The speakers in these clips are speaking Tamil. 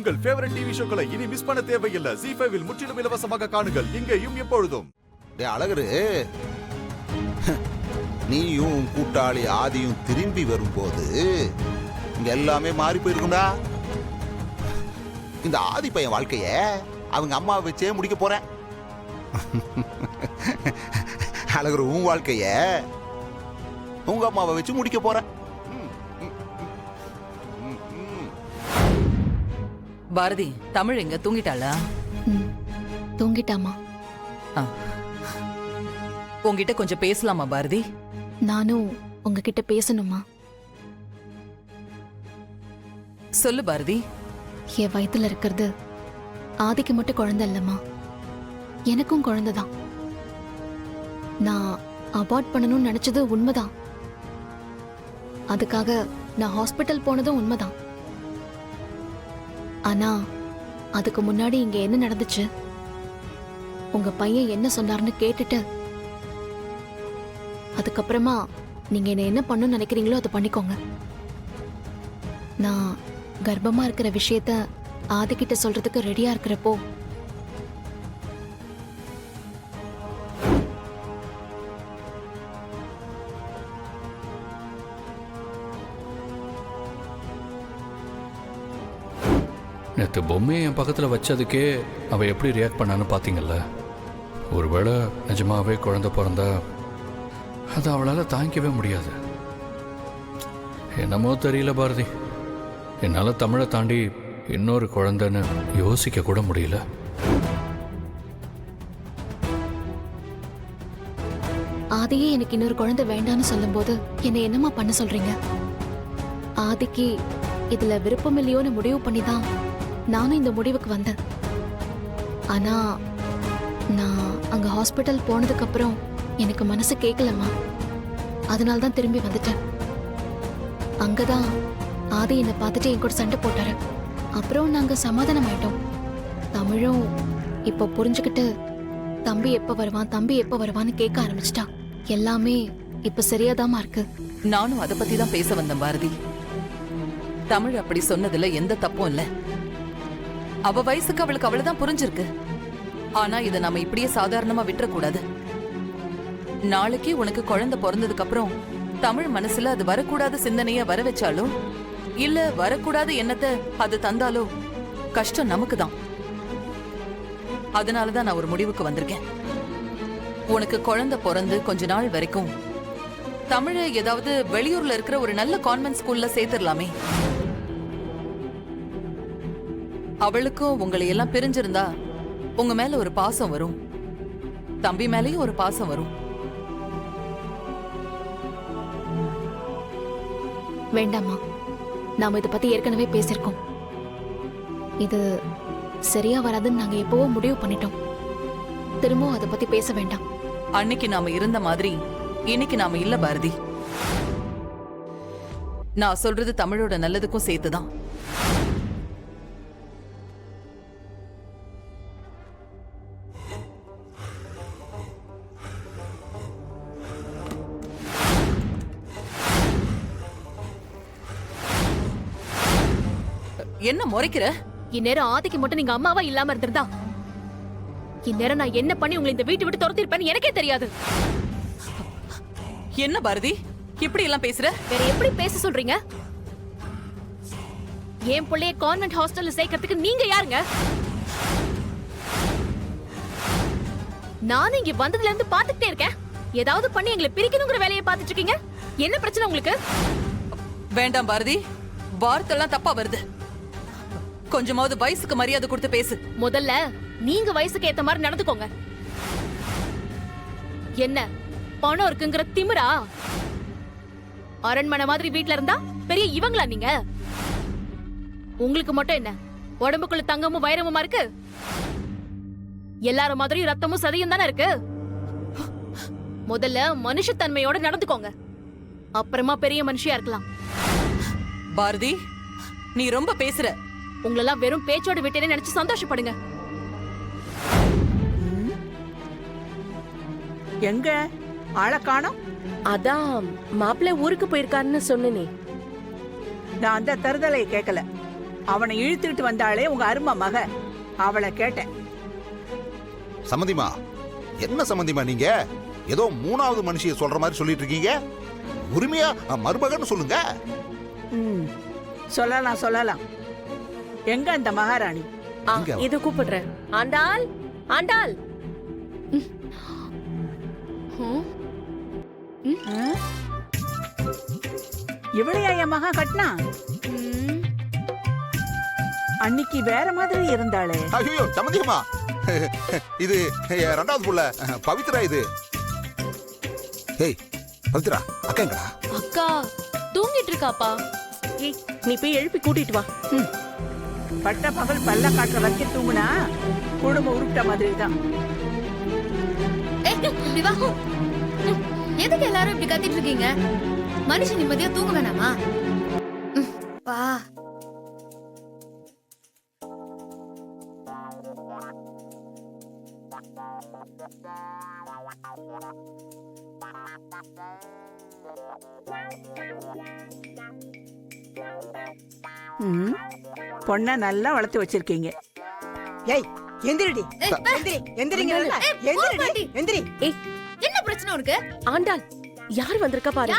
உங்கள் ஃபேவரட் டிவி ஷோக்களை இனி மிஸ் பண்ண தேவையில்லை. ஜீ5 இல் முற்றிலும் இலவசமாக காணுங்கள், இங்கேயும் எப்பொழுதும். அழகரு, நீயும் கூட்டாளி ஆதியும் திரும்பி வரும்போது இங்க எல்லாமே மாறி போயிருக்கும்டா. இந்த ஆதி பையன் வாழ்க்கைய அவங்க அம்மாவை வச்சே முடிக்க போறேன். அழகரு, உன் வாழ்க்கைய உங்க அம்மாவை வச்சு முடிக்க போறேன். பாரதி, தமிழ் எங்க தூங்கிட்டாளா? தூங்கிட்டாமா. உங்ககிட்ட கொஞ்சம் பேசலாமா பாரதி? நானும் உங்ககிட்ட பேசணுமா? சொல்லு பாரதி. என் வயித்துல இருக்கிறது ஆதிக்கு மட்டும் குழந்தை இல்லம்மா, எனக்கும் குழந்தைதான். நான் அபார்ட் பண்ணணும்னு நினைச்சது உண்மைதான். அதுக்காக நான் ஹாஸ்பிட்டல் போனதும் உண்மைதான். ஆனா அதுக்கு முன்னாடி இங்க என்ன நடந்துச்சு, உங்க பையன் என்ன சொன்னார்னு கேட்டுட்டு அதுக்கப்புறமா நீங்க என்ன பண்ணணும்னு நினைக்கிறீங்களோ அதை பண்ணிக்கோங்க. நான் கர்ப்பமா இருக்கிற விஷயத்த ஆதிக்கிட்ட சொல்றதுக்கு ரெடியா இருக்கிறப்போ நேற்று பொம்மையை என் பக்கத்தில் வச்சதுக்கே அவள் எப்படி ரியாக்ட் பண்ணான்னு பார்த்தீங்கல்ல. ஒருவேளை நிஜமாவே குழந்தை பிறந்தா அது அவளால் தாங்கிக்கவே முடியாது. என்னமோ தெரியல பாரதி, என்னால் தமிழை தாண்டி இன்னொரு குழந்தைன்னு யோசிக்க கூட முடியல. ஆதியே எனக்கு இன்னொரு குழந்தை வேண்டான்னு சொல்லும்போது என்னை என்னமா பண்ண சொல்றீங்க? ஆதிக்கு இதுல விருப்பம் இல்லையோன்னு முடிவு பண்ணிதான் நானும் இந்த முடிவுக்கு வந்தேன். ஆனா நான் அங்க ஹாஸ்பிட்டல் போனதுக்கு அப்புறம் எனக்கு மனசு கேட்கலம்மா. அதனால்தான் திரும்பி வந்துட்டேன். அங்கதான் ஆதி என்னை பார்த்துட்டு என் கூட சண்டை போட்டாரு. அப்புறம் நாங்க சமாதானம் ஆயிட்டோம். தமிழும் இப்ப புரிஞ்சுக்கிட்டு தம்பி எப்ப வருவான்னு கேட்க ஆரம்பிச்சிட்டான். எல்லாமே இப்ப சரியாதாமா இருக்கு. நானும் அதை பத்தி தான் பேச வந்தேன் பாரதி. தமிழ் அப்படி சொன்னதுல எந்த தப்பும் இல்ல. அவ வயசுக்கு அவளுக்கு அவ்வளவுதான் புரிஞ்சிருக்கு. ஆனா இதை நம்ம இப்படியே சாதாரணமா விட்டுறக்கூடாது. நாளைக்கு உனக்கு குழந்தை பிறந்ததுக்கு அப்புறம் தமிழ் மனசுல அது வரக்கூடாத சிந்தனைய வர வச்சாலோ இல்ல வரக்கூடாத எண்ணத்தை அது தந்தாலோ கஷ்டம் நமக்கு தான். அதனாலதான் நான் ஒரு முடிவுக்கு வந்திருக்கேன். உனக்கு குழந்தை பிறந்து கொஞ்ச நாள் வரைக்கும் தமிழ ஏதாவது வெளியூர்ல இருக்கிற ஒரு நல்ல கான்வென்ட் ஸ்கூல்ல சேர்த்துடலாமே. அவளுக்கும் உங்களை எல்லாம் பிரிஞ்சிருந்தா உங்க மேல ஒரு பாசம் வரும், தம்பி மேலயும் ஒரு பாசம் வரும். வேண்டாமா, நாம இத பத்தி ஏற்கனவே பேசிருக்கோம். இது சரியா வராதுன்னு நாங்க எப்பவோ முடிவு பண்ணிட்டோம். திரும்பவும் அதை பத்தி பேச வேண்டாம். அன்னைக்கு நாம இருந்த மாதிரி இன்னைக்கு நாம இல்ல பாரதி. நான் சொல்றது தமிழோட நல்லதுக்கும் சேர்த்துதான். என்ன முறைக்கிற? இந்நேரம் ஆதிக்கு மட்டும் நீங்க அம்மாவா இல்லாம இருந்திருந்தா இந்நேரம் நான் என்ன பண்ணி உங்களை இந்த வீட்டை விட்டு துரத்திருப்பேன்னு எனக்கே தெரியாது. என்ன பாரதி இப்படி எல்லாம் பேசுற? வேற எப்படி பேச சொல்றீங்க? என் பிள்ளைய கான்வென்ட் ஹாஸ்டல்ல சேர்க்கறதுக்கு நீங்க யாருங்க? நானும் இங்க வந்ததுல இருந்து பாத்துக்கிட்டே இருக்கேன். ஏதாவது பண்ணி எங்களை பிரிக்கணுங்கிற வேலையை பாத்துட்டு இருக்கீங்க. என்ன பிரச்சனை உங்களுக்கு? வேண்டாம் பாரதி, வார்த்தைலாம் தப்பா வருது. கொஞ்சமாவது வயசுக்கு மரியாதை கொடுத்து பேசு. முதல்ல நீங்க வயசுக்கு ஏத்த மாதிரி நடந்துக்கோங்க. என்ன பணம் இருக்குங்கிற திமிரா? அரண்மனை மாதிரி வீட்ல இருந்தா பெரிய இவங்களா நீங்க? உங்களுக்கு மட்டும் என்ன உடம்புக்குள்ள தங்கமும் வைரமுமா இருக்கு? எல்லாரும் மாதிரியும் ரத்தமும் சதையும் தானே இருக்கு. முதல்ல மனுஷத்தன்மையோட நடந்துக்கோங்க, அப்புறமா பெரிய மனுஷியா இருக்கலாம். பாரதி, நீ ரொம்ப பேசுற. உங்களெல்லாம் வெறும் பேச்சோட விட்டேன்னு நினைச்சு சந்தோஷப்படுங்க. எங்க ஆளை காணோம்? அதான் மாப்பிள்ளை ஊருக்கு போயிருக்காருன்னு சொன்னனே. நான் அந்த தருதலை கேட்கல. அவனை இழுத்துட்டு வந்தாளே உங்க அருமை மக, அவளை கேட்டேன். சம்மந்திமா, என்ன சம்மந்திமா நீங்க ஏதோ மூணாவது மனுஷிய சொல்ற மாதிரி சொல்லிட்டு இருக்கீங்க? உரிமையா மருமகன்னு சொல்லுங்க. சொல்லலாம். எங்க அந்த மகாராணி? இது கூப்பிடுறேன். ஆண்டாள், ஆண்டாள். இவளையா என் மகா கட்டினா? அன்னைக்கு வேற மாதிரி இருந்தாளே. ஐயோ சம்மந்தியம்மா, இது ரெண்டாவது புள்ள பவித்ரா. இது ஏய் பவித்ரா, அக்காங்கடா. அக்கா தூங்கிட்டு இருக்காப்பா. ஏய், நீ போய் எழுப்பி கூட்டிட்டு வா. பட்ட பகல் பல்ல காட்டுற வரைக்கும் தூங்குனா குடும்பம் உருப்பிட்ட மாதிரி தான். எதுக்கு எல்லாரும் இப்படி கத்திட்டு இருக்கீங்க? மனுஷன் நிம்மதியா தூங்க வேணாமா? வா. பொண்ண நல்லா வளர்த்து வச்சிருக்கீங்க. ஏய் எந்திரிடி, எந்திரிங்க, எந்திரி. ஏய், என்ன பிரச்சனை உனக்கு? ஆண்டாள், யார் வந்திருக்கா பாரு.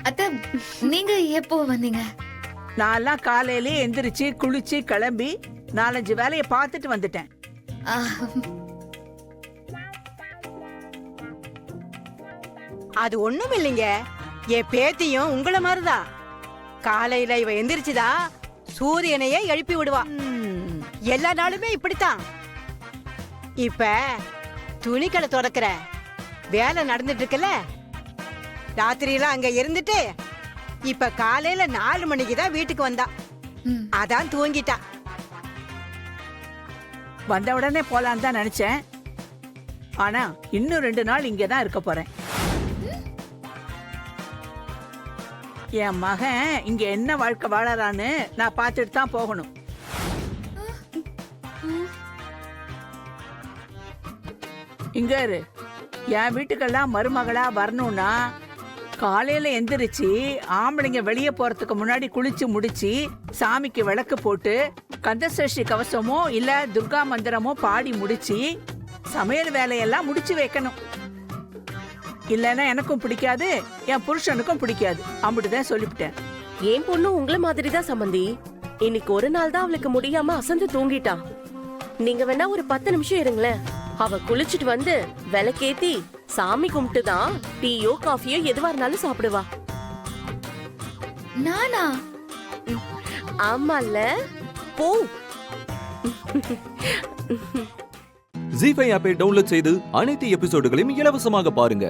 அத்தை, நீங்க எப்போ வந்தீங்க? நான் காலையிலே எந்திரிச்சு குளிச்சு கிளம்பி 4-5 வேலையை பார்த்துட்டு வந்துட்டேன். அது ஒண்ணும் இல்லைங்க, என் பேத்தியும் உங்கள மாதிரிதான். காலையில இவ எந்திரிச்சுதா சூரியனையே எழுப்பி விடுவா. எல்லா நாளுமே இப்படித்தான். இப்ப துணிக்கடை துறக்கிற வேலை நடந்துட்டு இருக்குல்ல, ராத்திரியெல்லாம் அங்க இருந்துட்டு இப்ப காலையில 4 மணிக்கு தான் வீட்டுக்கு வந்தா. அதான் தூங்கிட்டா. வந்த உடனே போலான்னு தான் நினைச்சேன். ஆனா இன்னும் 2 நாள் இங்கதான் இருக்க போறேன். என் மகன் இங்க என்ன வாழ்க்கை வாழறான்னு நான் பார்த்துட்டு தான் போகணும். இங்க இரு, என் வீட்டுக்கெல்லாம் மருமகளா வரணும்னா காலையில எந்திரிச்சு ஆம்பளைங்க வெளியே போறதுக்கு முன்னாடி குளிச்சு முடிச்சு சாமிக்கு விளக்கு போட்டு கந்தசஷ்டி கவசமோ இல்ல துர்கா மந்திரமோ பாடி முடிச்சு சமையல் வேலையெல்லாம் முடிச்சு வைக்கணும். இல்லைன்னா எனக்கும் பிடிக்காது, என் புருஷனுக்கும் பிடிக்காது. அப்படிதான் சொல்லிவிட்டேன். என் பொண்ணு உங்களை மாதிரி தான் சம்பந்தி. இன்னைக்கு ஒரு நாள் தான் அவளுக்கு முடியாம அசந்து தூங்கிட்டா. நீங்க வேணா ஒரு 10 நிமிஷம் இருங்களேன். அவ குளிச்சுட்டு வந்து விளக்கேத்தி சாமி கும்பிட்டு தான் டீயோ காஃபியோ எதுவா இருந்தாலும் சாப்பிடுவா. நானா? ஆமால, போ. ஜீ5 ஆப்பை டவுன்லோட் செய்து அனைத்து எபிசோடுகளையும் இலவசமாக பாருங்க.